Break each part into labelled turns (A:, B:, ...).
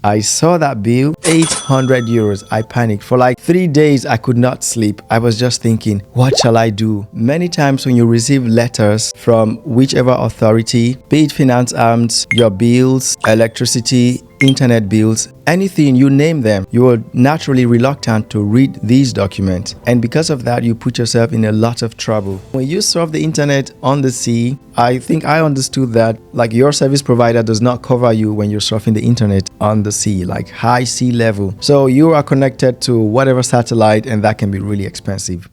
A: I saw that bill, 800 euros. I panicked. For like 3 days, I could not sleep. I was just thinking, what shall I do? Many times when you receive letters from whichever authority, be it Finanzamt, your bills, electricity, internet bills, anything, you name them, you are naturally reluctant to read these documents. And because of that, you put yourself in a lot of trouble. When you surf the internet on the sea, I think I understood that like your service provider does not cover you when you're surfing the internet on the sea, like high sea level. So you are connected to whatever satellite, and that can be really expensive.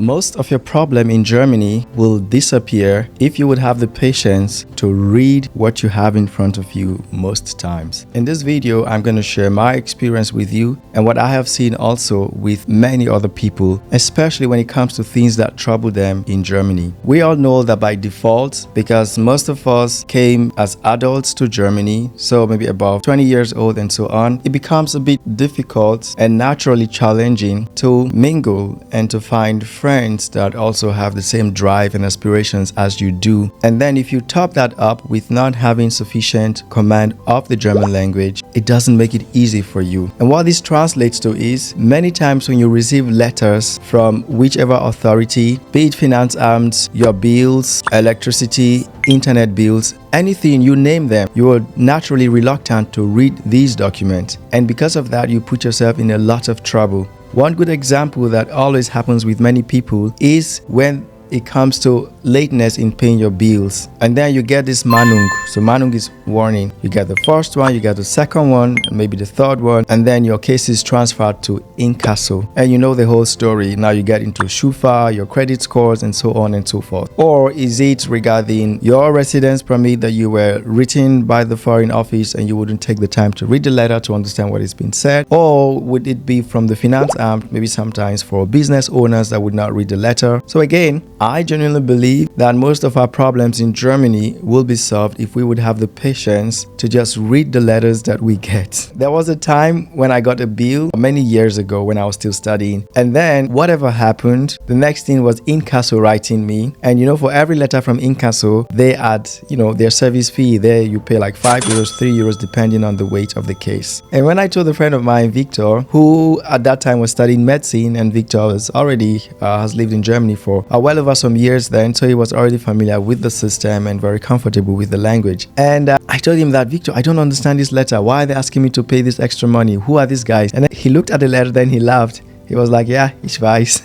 A: Most of your problem in Germany will disappear if you would have the patience to read what you have in front of you most times. In this video, I'm going to share my experience with you and what I have seen also with many other people, especially when it comes to things that trouble them in Germany. We all know that by default, because most of us came as adults to Germany, so maybe above 20 years old and so on, it becomes a bit difficult and naturally challenging to mingle and to find friends that also have the same drive and aspirations as you do. And then if you top that up with not having sufficient command of the German language, it doesn't make it easy for you. And what this translates to is many times when you receive letters from whichever authority, be it Finanzamt, your bills, electricity, internet bills, anything, you name them, you are naturally reluctant to read these documents. And because of that, you put yourself in a lot of trouble. One good example that always happens with many people is when it comes to lateness in paying your bills, and then you get this Mahnung. So Mahnung is warning. You get the first one, you get the second one, maybe the third one, and then your case is transferred to Inkasso, and you know the whole story. Now you get into SCHUFA, your credit scores, and so on and so forth. Or is it regarding your residence permit that you were written by the foreign office and you wouldn't take the time to read the letter to understand what is being said? Or would it be from the Finanzamt, maybe sometimes for business owners that would not read the letter? So again, I genuinely believe that most of our problems in Germany will be solved if we would have the patience to just read the letters that we get. There was a time when I got a bill many years ago when I was still studying, and then whatever happened, the next thing was Inkasso writing me. And you know, for every letter from Inkasso, they add, you know, their service fee. There you pay like 5 euros, 3 euros, depending on the weight of the case. And when I told a friend of mine, Victor, who at that time was studying medicine, and Victor was already has lived in Germany for well over some years then, so he was already familiar with the system and very comfortable with the language. And I told him that, Victor, I don't understand this letter. Why are they asking me to pay this extra money? Who are these guys? And then he looked at the letter, then he laughed. He was like, yeah, ich weiß.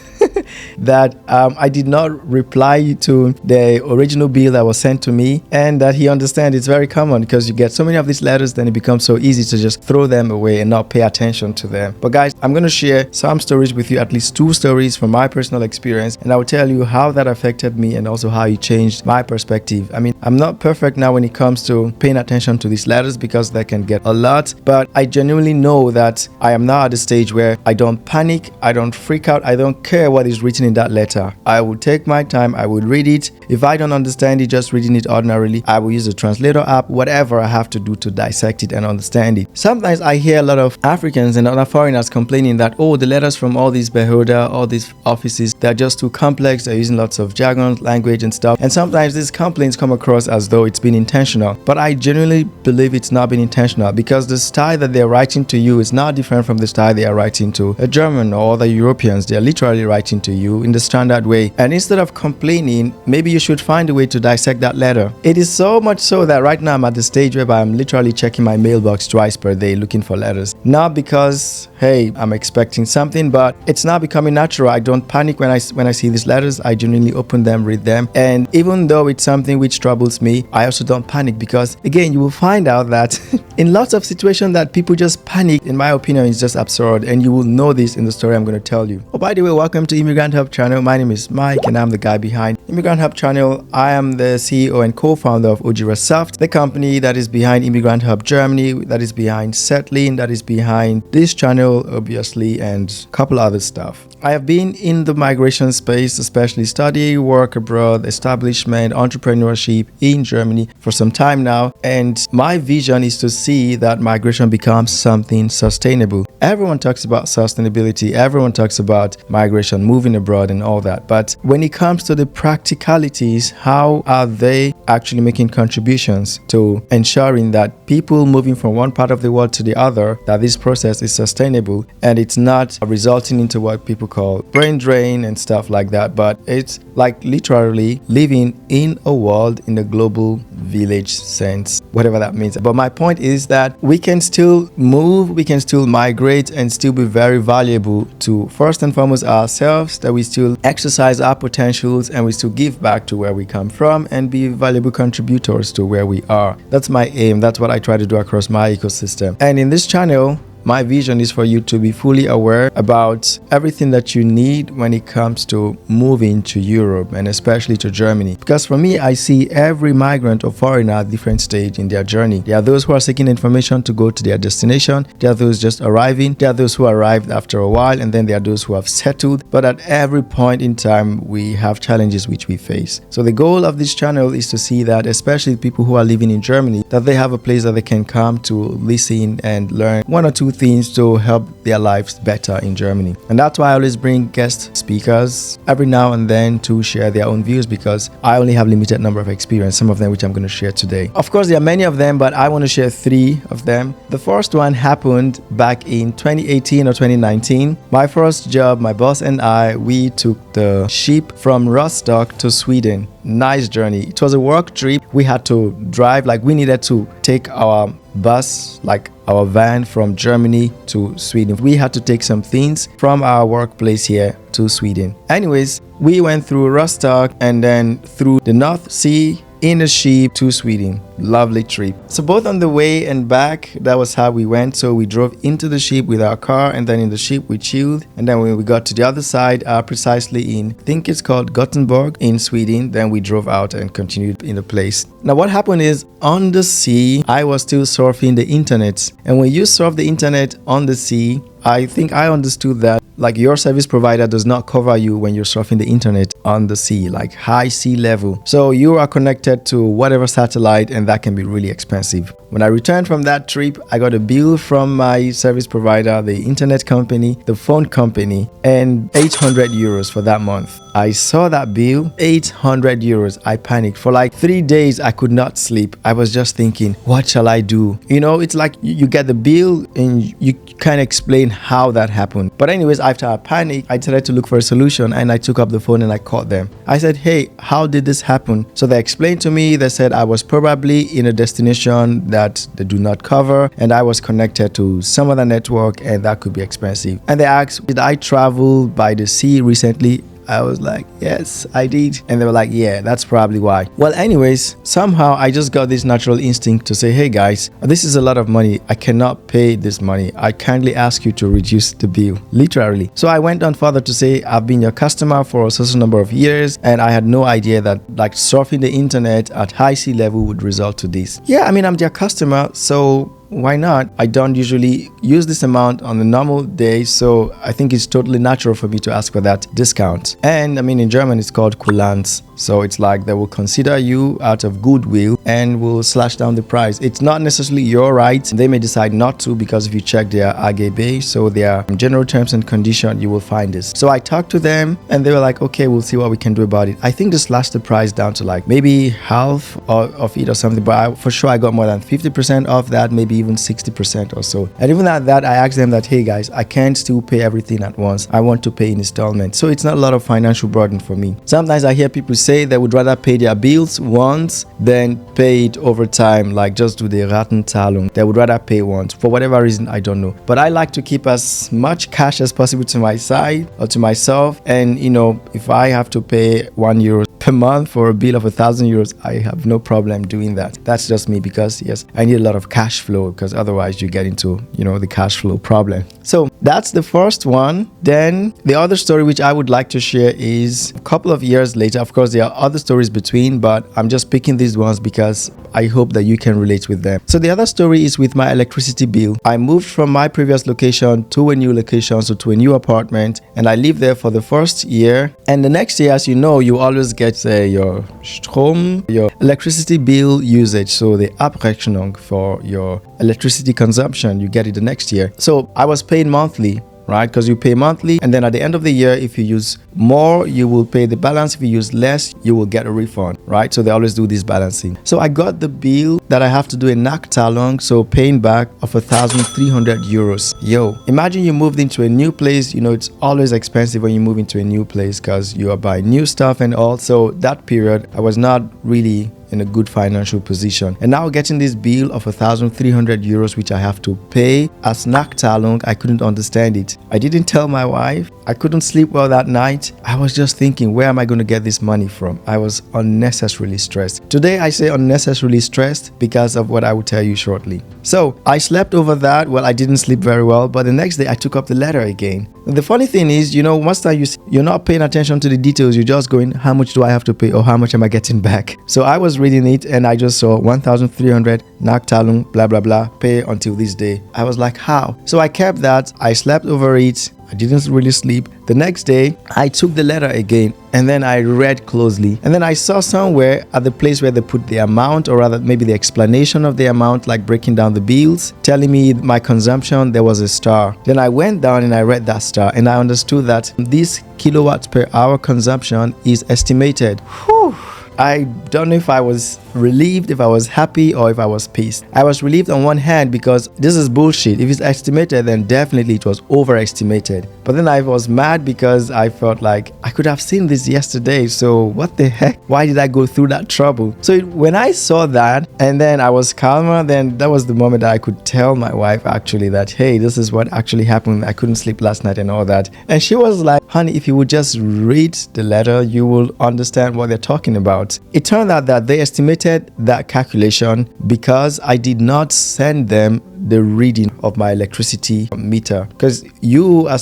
A: That I did not reply to the original bill that was sent to me, and that he understands it's very common because you get so many of these letters, then it becomes so easy to just throw them away and not pay attention to them. But guys, I'm going to share some stories with you, at least 2 stories from my personal experience, and I will tell you how that affected me and also how it changed my perspective. I mean, I'm not perfect now when it comes to paying attention to these letters because they can get a lot, but I genuinely know that I am now at a stage where I don't panic, I don't freak out, I don't care what is written in that letter. I will take my time, I will read it. If I don't understand it just reading it ordinarily, I will use the translator app, whatever I have to do to dissect it and understand it. Sometimes I hear a lot of Africans and other foreigners complaining that, oh, the letters from all these Behörden, all these offices, they're just too complex, they're using lots of jargon, language and stuff. And sometimes these complaints come across as though it's been intentional. But I genuinely believe it's not been intentional, because the style that they're writing to you is not different from the style they are writing to a German or other Europeans. They're literally writing to you in the standard way. And instead of complaining, maybe you should find a way to dissect that letter. It is so much so that right now I'm at the stage where I'm literally checking my mailbox twice per day looking for letters. Not because, hey, I'm expecting something, but it's now becoming natural. I don't panic when I see these letters. I genuinely open them, read them. And even though it's something which troubles me, I also don't panic, because again, you will find out that in lots of situations that people just panic, in my opinion, is just absurd. And you will know this in the story I'm going to tell you. Oh, by the way, welcome to Immigrant Hub channel. My name is Mike and I'm the guy behind Immigrant Hub channel. I am the CEO and co-founder of Bureaucracy, the company that is behind Immigrant Hub Germany, that is behind Settling, that is behind this channel, obviously, and a couple other stuff. I have been in the migration space, especially study, work abroad, establishment, entrepreneurship in Germany for some time now. And my vision is to see that migration becomes something sustainable. everyone talks about sustainability, everyone talks about migration, moving abroad and all that. But when it comes to the practicalities, how are they actually making contributions to ensuring that people moving from one part of the world to the other, that this process is sustainable and it's not resulting into what people call brain drain and stuff like that, but it's like literally living in a world in a global village sense, whatever that means. But my point is that we can still move, we can still migrate and still be very valuable to, first and foremost, ourselves, that we still exercise our potentials and we still give back to where we come from and be valuable contributors to where we are. That's my aim. That's what I try to do across my ecosystem. And in this channel, my vision is for you to be fully aware about everything that you need when it comes to moving to Europe and especially to Germany. Because for me, I see every migrant or foreigner at different stage in their journey. There are those who are seeking information to go to their destination. There are those just arriving. There are those who arrived after a while, and then there are those who have settled. But at every point in time, we have challenges which we face. So the goal of this channel is to see that, especially people who are living in Germany, that they have a place that they can come to listen and learn one or two things to help their lives better in Germany. And that's why I always bring guest speakers every now and then to share their own views, because I only have limited number of experience, some of them which I'm going to share today. Of course, there are many of them, but I want to share 3 of them. The first one happened back in 2018 or 2019. My first job, my boss and I, we took the ship from Rostock to Sweden. Nice journey. It was a work trip. We had to drive, like we needed to take our bus, like our van, from Germany to Sweden. We had to take some things from our workplace here to Sweden. Anyways, we went through Rostock and then through the North Sea in a ship to Sweden. Lovely trip. So both on the way and back, that was how we went. So we drove into the ship with our car, and then in the ship we chilled, and then when we got to the other side, precisely in, I think it's called Gothenburg in Sweden, then we drove out and continued in the place. Now what happened is, on the sea, I was still surfing the internet, and when you surf the internet on the sea, I think I understood that like your service provider does not cover you when you're surfing the internet on the sea, like high sea level. So you are connected to whatever satellite, and that can be really expensive. When I returned from that trip, I got a bill from my service provider, the internet company, the phone company, and 800 euros for that month. I saw that bill, 800 euros. I panicked. For like 3 days, I could not sleep. I was just thinking, what shall I do? You know, it's like you get the bill and you can't explain how that happened. But anyways, after I panicked, I tried to look for a solution, and I took up the phone and I called them. I said, hey, how did this happen? So they explained to me. They said I was probably in a destination that they do not cover, and I was connected to some other network, and that could be expensive. And they asked, did I travel by the sea recently? I was like, yes, I did. And they were like, yeah, that's probably why. Well, anyways, somehow I just got this natural instinct to say, hey guys, this is a lot of money. I cannot pay this money. I kindly ask you to reduce the bill, literally. So I went on further to say, I've been your customer for a certain number of years, and I had no idea that like surfing the internet at high sea level would result to this. Yeah, I mean, I'm their customer, so why not? I don't usually use this amount on a normal day, so I think it's totally natural for me to ask for that discount. And I mean, in German it's called Kulanz, so it's like they will consider you out of goodwill and will slash down the price. It's not necessarily your right. They may decide not to, because if you check their AGB, so their general terms and conditions, you will find this. So I talked to them and they were like, okay, we'll see what we can do about it. I think they slashed the price down to like maybe half of it or something, but for sure I got more than 50% off that, maybe even 60% or so. And even at that, I asked them that, hey guys, I can't still pay everything at once. I want to pay in installments. So it's not a lot of financial burden for me. Sometimes I hear people say they would rather pay their bills once than pay it over time, like just do the Ratenzahlung. They would rather pay once for whatever reason, I don't know. But I like to keep as much cash as possible to my side or to myself. And you know, if I have to pay €1 per month for a bill of 1,000 euros, I have no problem doing that. That's just me, because yes, I need a lot of cash flow, because otherwise you get into, you know, the cash flow problem. So that's the first one. Then the other story which I would like to share is a couple of years later. Of course, there are other stories between, but I'm just picking these ones because I hope that you can relate with them. So the other story is with my electricity bill. I moved from my previous location to a new location, so to a new apartment, and I lived there for the first year. And the next year, as you know, you always get your Strom, your electricity bill usage, so the Abrechnung for your electricity consumption, you get it the next year. So I was paying monthly, right? Because you pay monthly, and then at the end of the year, if you use more, you will pay the balance. If you use less, you will get a refund, right? So they always do this balancing. So I got the bill that I have to do a NAC talong, so paying back of 1,300 euros. Yo, imagine you moved into a new place. You know, it's always expensive when you move into a new place because you are buying new stuff, and also that period, I was not really in a good financial position, and now getting this bill of 1,300 euros which I have to pay as NAC talong, I couldn't understand it. I didn't tell my wife. I couldn't sleep well that night. I was just thinking, where am I going to get this money from? I was unnecessarily stressed. Today I say unnecessarily stressed because of what I will tell you shortly. So I slept over that. Well, I didn't sleep very well, but the next day I took up the letter again. And the funny thing is, you know, once that you're not paying attention to the details, you're just going, how much do I have to pay, or how much am I getting back? So I was reading it and I just saw 1,300 NAC talong, blah blah blah, pay until this day. I was like, how? So I kept that. I slept over it. I didn't really sleep. The next day, I took the letter again and then I read closely. And then I saw somewhere at the place where they put the amount, or rather maybe the explanation of the amount, like breaking down the bills, telling me my consumption, there was a star. Then I went down and I read that star and I understood that this kilowatts per hour consumption is estimated. Whew. I don't know if I was relieved, if I was happy, or if I was pissed. I was relieved on one hand because this is bullshit. If it's estimated, then definitely it was overestimated. But then I was mad because I felt like I could have seen this yesterday. So what the heck? Why did I go through that trouble? So when I saw that and then I was calmer, then that was the moment that I could tell my wife actually that, hey, this is what actually happened. I couldn't sleep last night and all that. And she was like, honey, if you would just read the letter, you will understand what they're talking about. It turned out that they estimated that calculation because I did not send them the reading of my electricity meter. Because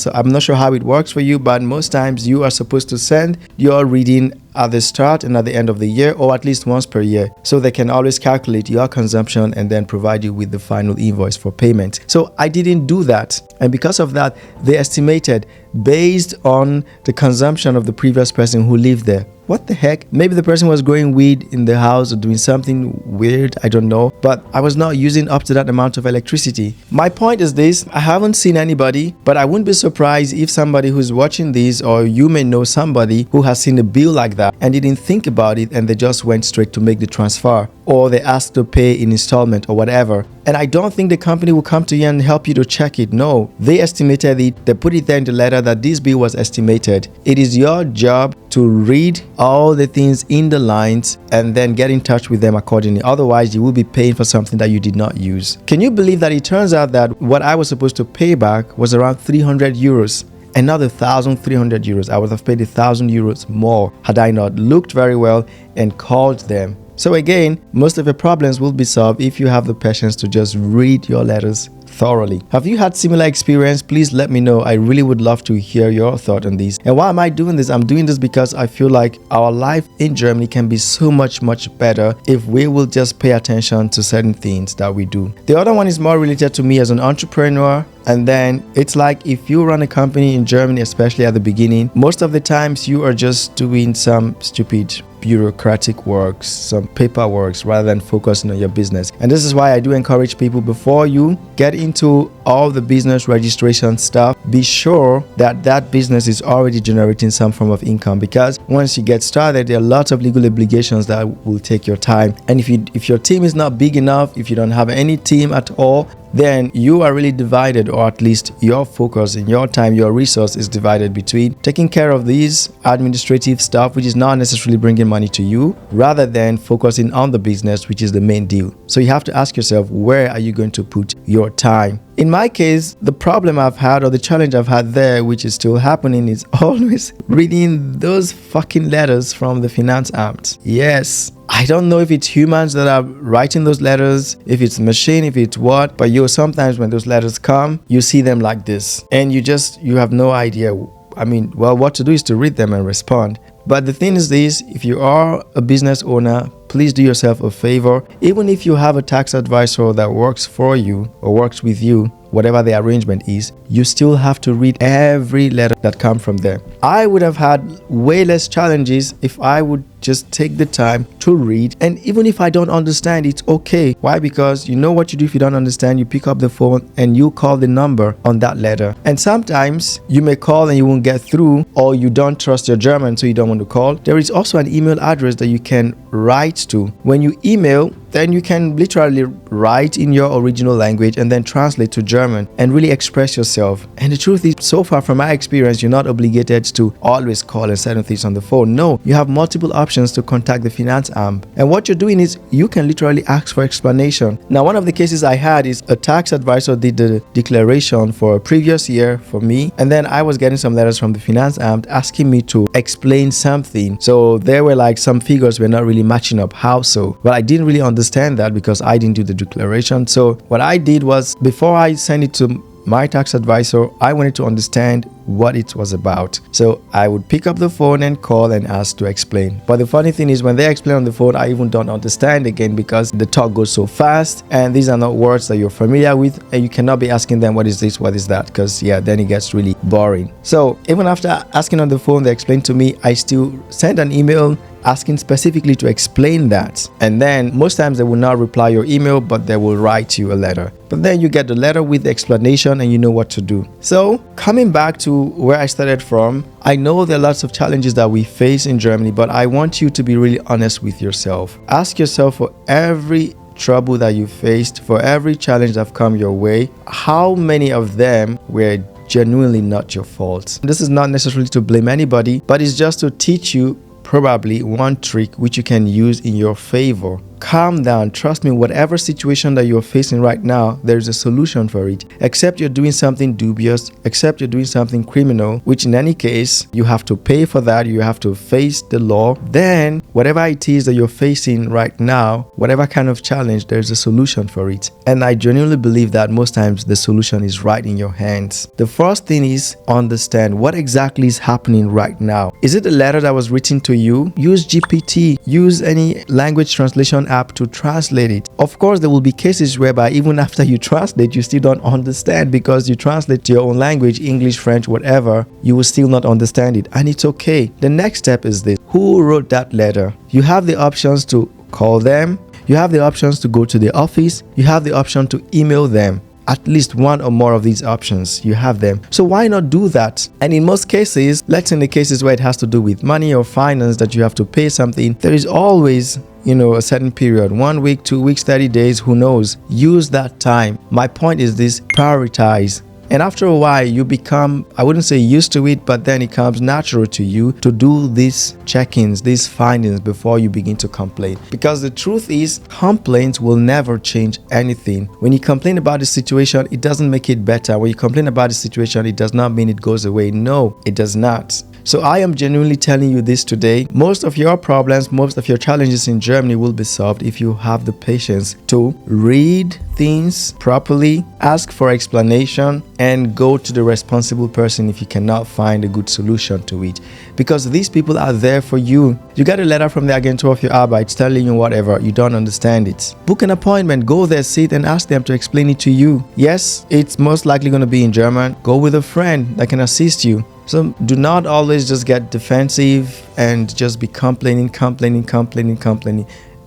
A: I'm not sure how it works for you, but most times you are supposed to send your reading at the start and at the end of the year, or at least once per year, so they can always calculate your consumption and then provide you with the final invoice for payment. So I didn't do that, and because of that, they estimated based on the consumption of the previous person who lived there. What the heck? Maybe the person was growing weed in the house or doing something weird, I don't know, but I was not using up to that amount of electricity. My point is this: I haven't seen anybody, but I wouldn't be surprised if somebody who's watching this, or you may know somebody who has seen a bill like that and didn't think about it and they just went straight to make the transfer, or they asked to pay in installment or whatever. And I don't think the company will come to you and help you to check it. No, they estimated it. They put it there in the letter that this bill was estimated. It is your job to read all the things in the lines and then get in touch with them accordingly. Otherwise, you will be paying for something that you did not use. Can you believe that it turns out that what I was supposed to pay back was around 300 euros? Another 1,300 euros. I would have paid 1,000 euros more had I not looked very well and called them. So again, most of your problems will be solved if you have the patience to just read your letters thoroughly. Have you had similar experience? Please let me know. I really would love to hear your thought on this. And why am I doing this? I'm doing this because I feel like our life in Germany can be so much better if we will just pay attention to certain things that we do. The other one is more related to me as an entrepreneur. And then it's like if you run a company in Germany, especially at the beginning, most of the times you are just doing some stupid bureaucratic works, some paperwork, rather than focusing on your business. And this is why I do encourage people, before you get into all the business registration stuff, be sure that that business is already generating some form of income, because once you get started, there are lots of legal obligations that will take your time. And if your team is not big enough, if you don't have any team at all, then you are really divided, or at least your focus and your time, your resource is divided between taking care of these administrative stuff, which is not necessarily bringing money to you, rather than focusing on the business, which is the main deal. So you have to ask yourself, where are you going to put your time? In my case, the problem I've had, or the challenge I've had there, which is still happening, is always reading those fucking letters from the Finanzamt. Yes, I don't know if it's humans that are writing those letters, if it's machine, if it's what, but sometimes when those letters come, you see them like this, and you have no idea. I mean, well, what to do is to read them and respond. But the thing is this: if you are a business owner, please do yourself a favor. Even if you have a tax advisor that works for you or works with you, whatever the arrangement is, you still have to read every letter that comes from them. I would have had way less challenges if I would just take the time to read. And even if I don't understand, it's okay. Why? Because you know what you do if you don't understand. You pick up the phone and you call the number on that letter. And sometimes you may call and you won't get through, or you don't trust your German, so you don't want to call. There is also an email address that you can write to. When you email, then you can literally write in your original language and then translate to German and really express yourself. And the truth is, so far from my experience, you're not obligated to always call and certain things on the phone. No, you have multiple options to contact the Finanzamt. And what you're doing is you can literally ask for explanation. Now, one of the cases I had is a tax advisor did the declaration for a previous year for me. And then I was getting some letters from the Finanzamt asking me to explain something. So there were like some figures were not really matching up. How so? Well, I didn't really understand that because I didn't do the declaration. So what I did was, before I sent it to my tax advisor, I wanted to understand what it was about. So I would pick up the phone and call and ask to explain. But the funny thing is, when they explain on the phone, I even don't understand again because the talk goes so fast and these are not words that you're familiar with, and you cannot be asking them what is this, what is that, because then it gets really boring. So even after asking on the phone, they explained to me, I still send an email asking specifically to explain that. And then most times they will not reply your email, but they will write you a letter. But then you get the letter with the explanation and you know what to do. So coming back to where I started from, I know there are lots of challenges that we face in Germany, but I want you to be really honest with yourself. Ask yourself, for every trouble that you faced, for every challenge that have come your way, how many of them were genuinely not your fault? This is not necessarily to blame anybody, but it's just to teach you probably one trick which you can use in your favor. Calm down. Trust me, whatever situation that you're facing right now, there's a solution for it. Except you're doing something dubious, except you're doing something criminal, which in any case, you have to pay for that. You have to face the law. Then whatever it is that you're facing right now, whatever kind of challenge, there's a solution for it. And I genuinely believe that most times the solution is right in your hands. The first thing is understand what exactly is happening right now. Is it a letter that was written to you? Use GPT. Use any language translation app to translate it. Of course, there will be cases whereby even after you translate, you still don't understand because you translate to your own language, English, French, whatever, you will still not understand it. And it's okay. The next step is this. Who wrote that letter? You have the options to call them. You have the options to go to the office. You have the option to email them. At least one or more of these options, you have them. So why not do that? And in most cases, let's say in the cases where it has to do with money or finance that you have to pay something, there is always a certain period, 1 week, 2 weeks, 30 days, who knows? Use that time. My point is this: prioritize. And after a while, you become, I wouldn't say used to it, but then it comes natural to you to do these check-ins, these findings before you begin to complain. Because the truth is, complaints will never change anything. When you complain about the situation, it doesn't make it better. When you complain about the situation, it does not mean it goes away. No, it does not. So I am genuinely telling you this today. Most of your problems, most of your challenges in Germany will be solved if you have the patience to read things properly, ask for explanation, and go to the responsible person if you cannot find a good solution to it. Because these people are there for you. You get a letter from the Agentur für Arbeit telling you whatever, you don't understand it. Book an appointment, go there, sit and ask them to explain it to you. Yes, it's most likely going to be in German. Go with a friend that can assist you. So do not always just get defensive and just be complaining.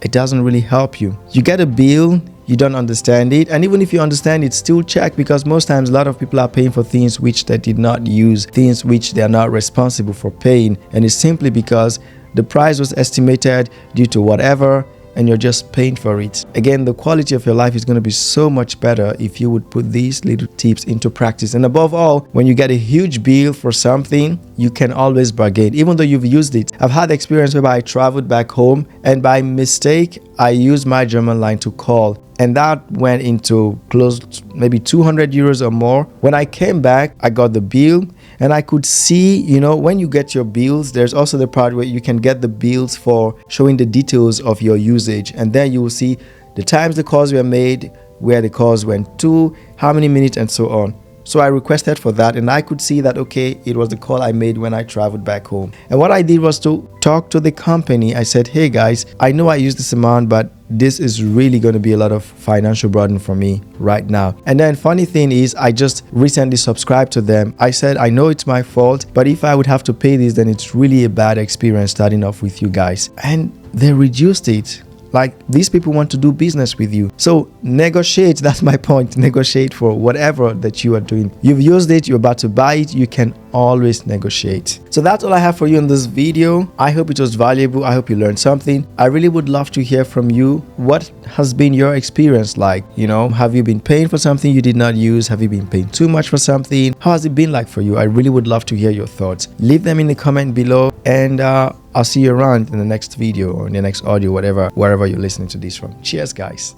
A: It doesn't really help you. You get a bill, you don't understand it, and even if you understand it, still check, because most times a lot of people are paying for things which they did not use, things which they are not responsible for paying, and it's simply because the price was estimated due to whatever, and you're just paying for it. Again, the quality of your life is going to be so much better if you would put these little tips into practice. And above all, when you get a huge bill for something, you can always bargain, even though you've used it. I've had experience where I traveled back home and by mistake, I used my German line to call. And that went into close to maybe 200 euros or more. When I came back, I got the bill and I could see, when you get your bills, there's also the part where you can get the bills for showing the details of your usage. And then you will see the times the calls were made, where the calls went to, how many minutes, and so on. So I requested for that, and I could see that, okay, it was the call I made when I traveled back home. And what I did was to talk to the company. I said, hey guys, I know I used this amount, but this is really going to be a lot of financial burden for me right now. And then funny thing is, I just recently subscribed to them. I said, I know it's my fault, but if I would have to pay this, then it's really a bad experience starting off with you guys. And they reduced it. Like, these people want to do business with you. So negotiate. That's my point. Negotiate for whatever that you are doing. You've used it, you're about to buy it, you can always negotiate. So that's all I have for you in this video. I hope it was valuable. I hope you learned something. I really would love to hear from you. What has been your experience like? You know, have you been paying for something you did not use? Have you been paying too much for something? How has it been like for you? I really would love to hear your thoughts. Leave them in the comment below, and I'll see you around in the next video or in the next audio, wherever you're listening to this from. Cheers, guys.